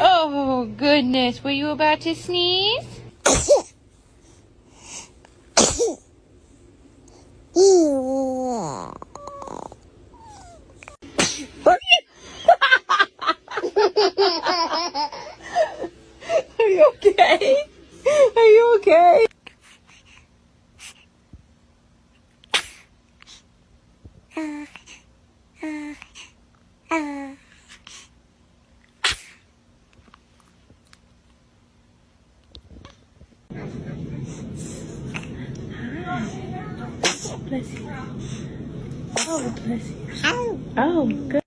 Oh, goodness. Were you about to sneeze? Are you okay? Are you okay? Bless you. Oh, bless you. Oh, good.